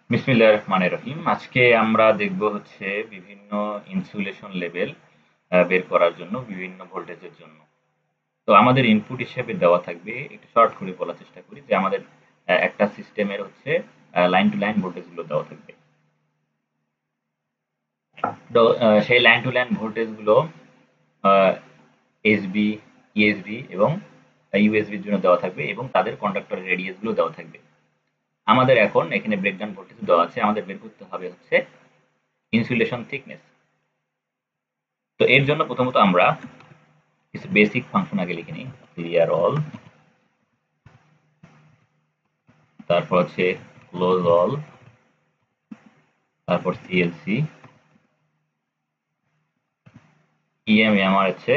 বিসমিল্লাহির রহমানির রহিম। আজকে আমরা দেখব হচ্ছে বিভিন্ন ইনসুলেশন লেভেল বের করার জন্য বিভিন্ন ভোল্টেজের জন্য। তো আমাদের ইনপুট হিসেবে দেওয়া থাকবে, একটু শর্ট করে বলার চেষ্টা করি যে আমাদের একটা সিস্টেমের হচ্ছে লাইন টু লাইন ভোল্টেজগুলো দেওয়া থাকবে। তো সেই লাইন টু লাইন ভোল্টেজগুলো এসবি, ইএসবি এবং ইউএসবির জন্য দেওয়া থাকবে এবং তাদের কন্ডাক্টরের রেডিয়াসগুলো দেওয়া থাকবে। আমাদের এখন এখানে ব্রেকডাউন ভোল্টেজ দেওয়া আছে, আমাদের বের করতে হবে হচ্ছে ইনসুলেশন থিকনেস। তো এর জন্য প্রথমত আমরা কিছু বেসিক ফাংশন আগে লিখে নিই। ক্লিয়ার অল, তারপর হচ্ছে ক্লোজ অল, তারপর সিএলসি, ইএম আমার হচ্ছে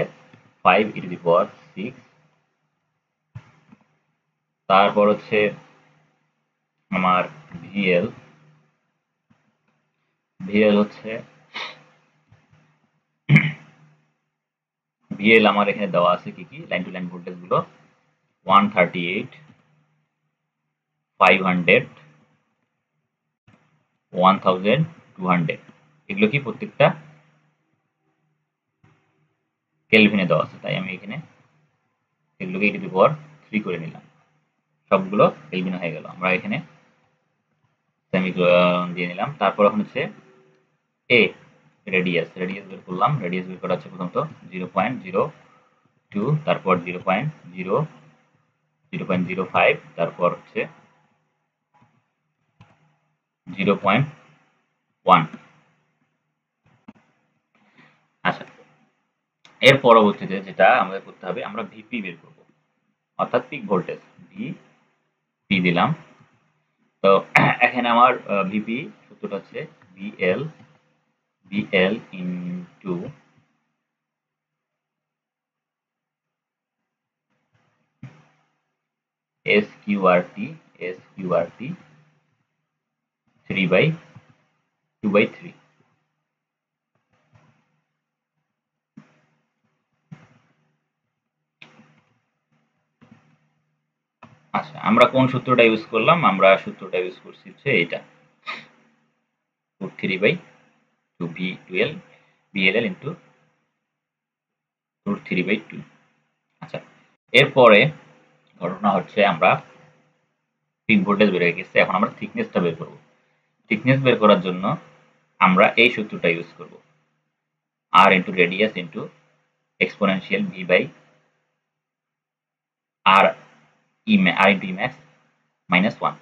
5e⁶, তারপর হচ্ছে আমার ভিএল, হচ্ছে ভিএল আমার এখানে দেওয়া আছে কি কি লাইন টু লাইন ভোল্টেজ গুলো 138, 500, 1200। এগুলো কি প্রত্যেকটা কেলভিনে দেওয়া আছে, তাই আমি এখানে এগুলোকে e⁻³ করে নিলাম। সবগুলো কেলভিনে হয়ে গেল। আমরা এখানে সেমিকোলন দিয়ে নিলাম। তারপর এখন হচ্ছে এ রেডিয়াস বের করলাম। রেডিয়াস বের করা হচ্ছে প্রথমত 0.02, তারপর 0.05, তারপর হচ্ছে 0.1। আচ্ছা, এর পরবর্তীতে যেটা আমাদের করতে হবে, আমরা ভিপি বের করব, অর্থাৎ পিক ভোল্টেজ। ভিপি দিলাম। তো এখানে আমার ভিপি সূত্রটা হচ্ছে ভিএল ইনটু এসকিউআরটি 3/2/3। আচ্ছা, আমরা কোন সূত্রটা ইউজ করলাম? আমরা সূত্রটা ইউজ করছি হচ্ছে এটা, √3/2 VLL ইন্টু √3/2। আচ্ছা, এরপরে ঘটনা হচ্ছে আমরা পিক ভোল্টেজ বের হয়ে গেছে, এখন আমরা থিকনেসটা বের করব। থিকনেস বের করার জন্য আমরা এই সূত্রটা ইউজ করব, আর into radius into exponential V by R into I max -1।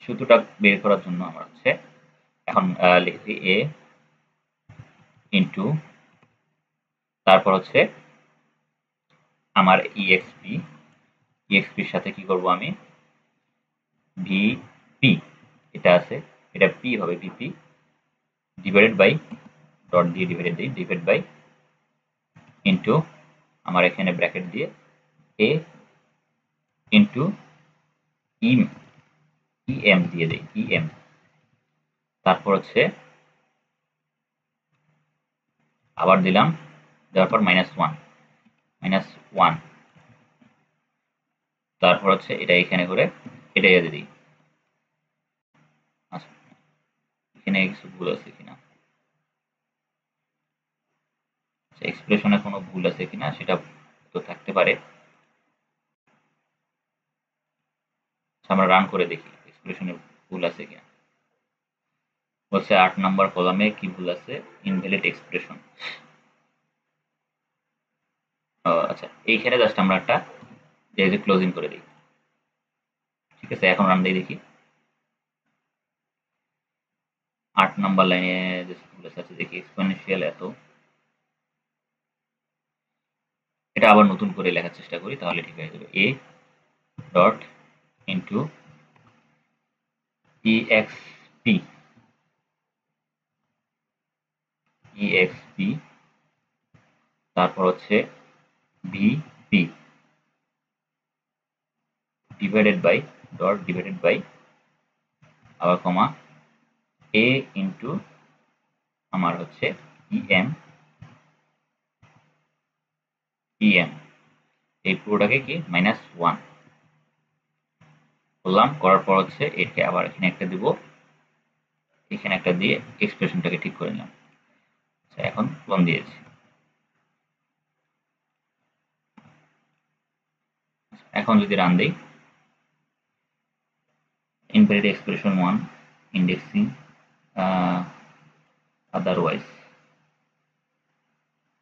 সূত্রটা বের করার জন্য আমরা হচ্ছে এখন লিখছি এ ইন্টু, তারপর হচ্ছে আমার ইএক্সপির সাথে কি করব আমি, ভিপি এটা আছে, এটা পি হবে, ভিপি ডিভাইডেড বাই, ডট দিয়ে ডিভাইড বাই ইন্টু, আমার এখানে ব্র্যাকেট দিয়ে এ ইন্টু ইএম দিয়ে দেই, ইএম। তারপর হচ্ছে আবার দিলাম, দেওয়ার পর -1, তারপর হচ্ছে এটা এখানে করে এটা দিয়ে দিই। আচ্ছা, এখানে কিছু ভুল আছে কিনা, এক্সপ্রেশনে কোনো ভুল আছে কিনা সেটা তো থাকতে পারে। আমরা রান করে দেখি এক্সপ্রেশনে ভুল আছে কিনা। বলছে 8 নাম্বার কলামে কি ভুল আছে, ইনভ্যালিড এক্সপ্রেশন। আচ্ছা, এইখানে জাস্ট আমরা একটা ক্লোজিং করে দিই। ঠিক আছে, এখন রান দিয়ে দেখি 8 নাম্বার লাইনে যে ভুল আছে দেখি, এক্সপোনেনশিয়াল এত, এটা আবার নতুন করে লেখার চেষ্টা করি, তাহলে ঠিক হয়ে যাবে। এ ডট ইন্টু ইএক্সপি তারপর হচ্ছে ভিপি ডিভাইডেড বাই আবার কমা এ ইন্টু আমার হচ্ছে ইএম এই পুরোটাকে কি -1 করলাম। করার পর হচ্ছে এটাকে আবার এখানে একটা দিব এখানে একটা দিয়ে এক্সপ্রেশনটাকে ঠিক করে নিলাম। আচ্ছা, এখন ক্লোন দিয়েছি। এখন যদি রান দিই, ইনভ্যালিড এক্সপ্রেশন 1 ইন্ডেক্সিং আদারওয়াইজ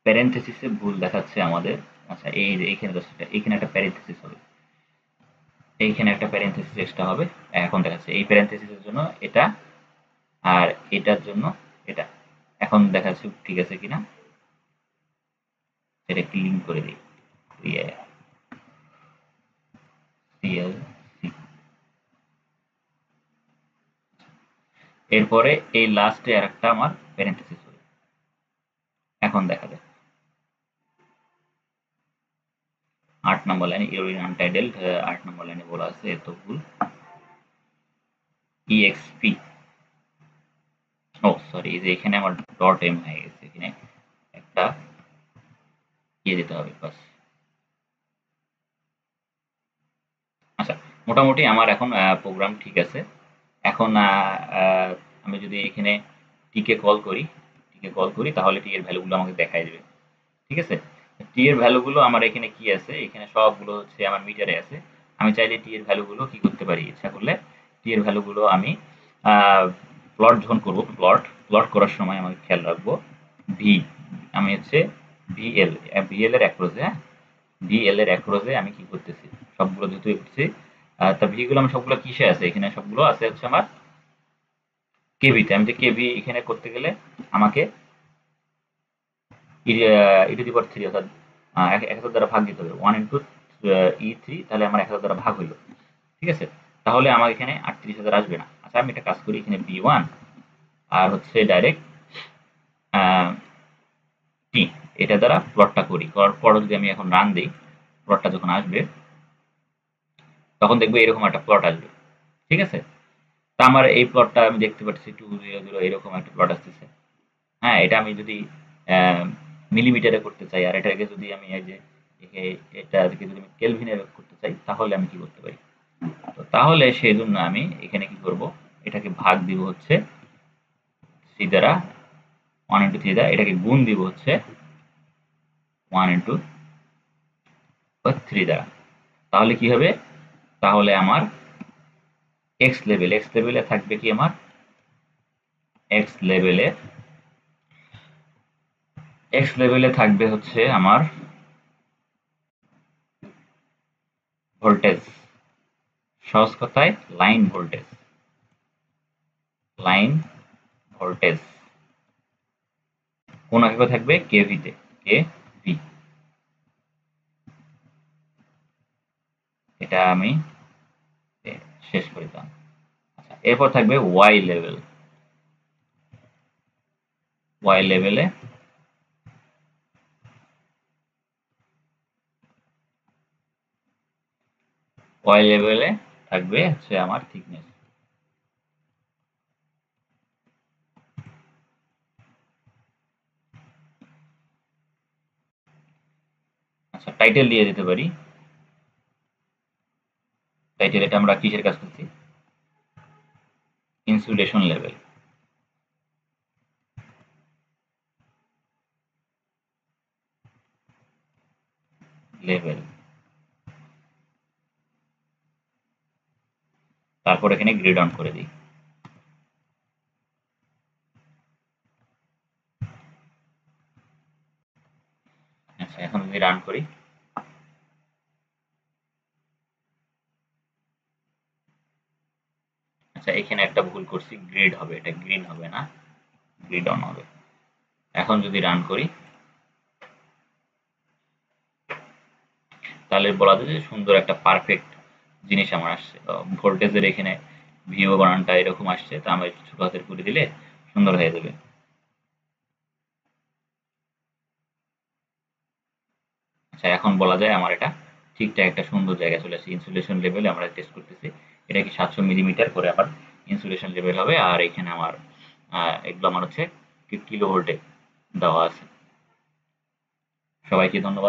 প্যারেনথেসিসে ভুল দেখাচ্ছে আমাদের। আচ্ছা, এই যে এইখানে এইখানে একটা প্যারেনথেসিস হবে, এইখানে একটা প্যারেনথেসিস এক্সট্রা হবে। এখন দেখাচ্ছে এই প্যারেনথেসিসের জন্য এটা, আর এটার জন্য এটা। এখন দেখাচ্ছে ঠিক আছে কিনা, এটা ক্লিন করে দিই। এরপরে এই লাস্টে আর একটা আমার প্যারেনথেসিস হবে। এখন দেখা যায় 8 নম্বর লাইনে ইউরিন আনটাইটেলড, 8 নম্বর লাইনে বলা আছে এত ভুল ইএক্সপি। ও সরি, এই যে এখানে আমার ডট এম হয়ে গেছে, এখানে একটা দিতে হবে বাস। আচ্ছা, মোটামুটি আমার এখন প্রোগ্রাম ঠিক আছে। এখন আমি যদি এখানে টিকে কল করি তাহলে টি এর ভ্যালুগুলো আমাকে দেখাই দেবে। ঠিক আছে, টি এর ভ্যালুগুলো আমার এখানে কি আছে, এখানে সবগুলো হচ্ছে আমার মিটারে আছে। আমি চাইলে টি এর ভ্যালুগুলো কি করতে পারি, ইচ্ছা করলে টি এর ভ্যালুগুলো আমি প্লট যখন করবো, প্লট করার সময় আমাকে খেয়াল রাখবো ভি, আমি হচ্ছে ভিএল ভিএল এর অ্যাক্রোসে, হ্যাঁ ভিএল এর অ্যাক্রোসে আমি কি করতেছি, সবগুলো যেহেতু করছি, তা ভি গুলো আমি সবগুলো কিসে আছে, এখানে সবগুলো আছে হচ্ছে আমার কেভিতে। আমি যে কেভি এখানে করতে গেলে আমাকে e⁻³ অর্থাৎ 1000 দ্বারা ভাগ দিতে হবে, 1 ইন্টু E3, তাহলে আমার 1000 দ্বারা ভাগ হইল। ঠিক আছে, তাহলে আমার এখানে 38,000 আসবে না। আচ্ছা, আমি একটা কাজ করি, এখানে B1 আর হচ্ছে ডাইরেক্ট টি, এটা দ্বারা প্লটটা করি, করার পর যদি আমি এখন রান দিই, প্লটটা যখন আসবে তখন দেখবো এরকম একটা প্লট আসবে। ঠিক আছে, তা আমার এই প্লটটা আমি দেখতে পাচ্ছি 200 এরকম একটা প্লট আসতেছে। হ্যাঁ, এটা আমি যদি মিলিমিটারে করতে চাই, আর এটাকে যদি আমি এই যে এটাকে যদি আমি কেলভিনে করতে চাই, তাহলে আমি কি করতে পারি, তো তাহলে সেই জন্য আমি এখানে কি করব, এটাকে ভাগ দিব হচ্ছে 3 দ্বারা, 1 ইন্টু 3 দ্বারা, এটাকে গুণ দিব হচ্ছে 1 ইন্টু 3 দ্বারা। তাহলে কি হবে, তাহলে আমার এক্স লেভেলে থাকবে কি, আমার এক্স লেভেলে থাকবে হচ্ছে আমার ভোল্টেজ, সহজ কথায় লাইন ভোল্টেজ কোন একক থাকবে, কেভিতে, কেভি। এটা আমি শেষ করে দিলাম। আচ্ছা, এরপর থাকবে ওয়াই লেভেলে থাকবে হচ্ছে আমার থিকনেস। আচ্ছা, টাইটেল দিয়ে দিতে পারি। টাইটেল এটা আমরা কিসের কাজ করছি, ইনসুলেশন লেভেল। তারপর এখানে গ্রিড অন করে দিই। আচ্ছা, এখন যদি রান করি, আচ্ছা এখানে একটা ভুল করছি, গ্রিড হবে, এটা গ্রিন হবে না, গ্রিড অন হবে। এখন যদি রান করি, তাহলে বলা যায় যে সুন্দর একটা পারফেক্ট জিনিস আমার আসছে। ভোল্টেজের এখানে ভিও বানানটা এরকম আসছে, তা আমি ছোট হাতের করে দিলে সুন্দর হয়ে যাবে। আচ্ছা, এখন বলা যায় আমার এটা ঠিকঠাক একটা সুন্দর জায়গায় চলে আসছে। ইনসুলেশন লেভেলে আমরা টেস্ট করতেছি, এটা কি 700 মিলিমিটার করে আবার ইনসুলেশন লেভেল হবে, আর এখানে আমার এগুলো আমার হচ্ছে কিলো ভোল্টে দেওয়া আছে। সবাইকে ধন্যবাদ।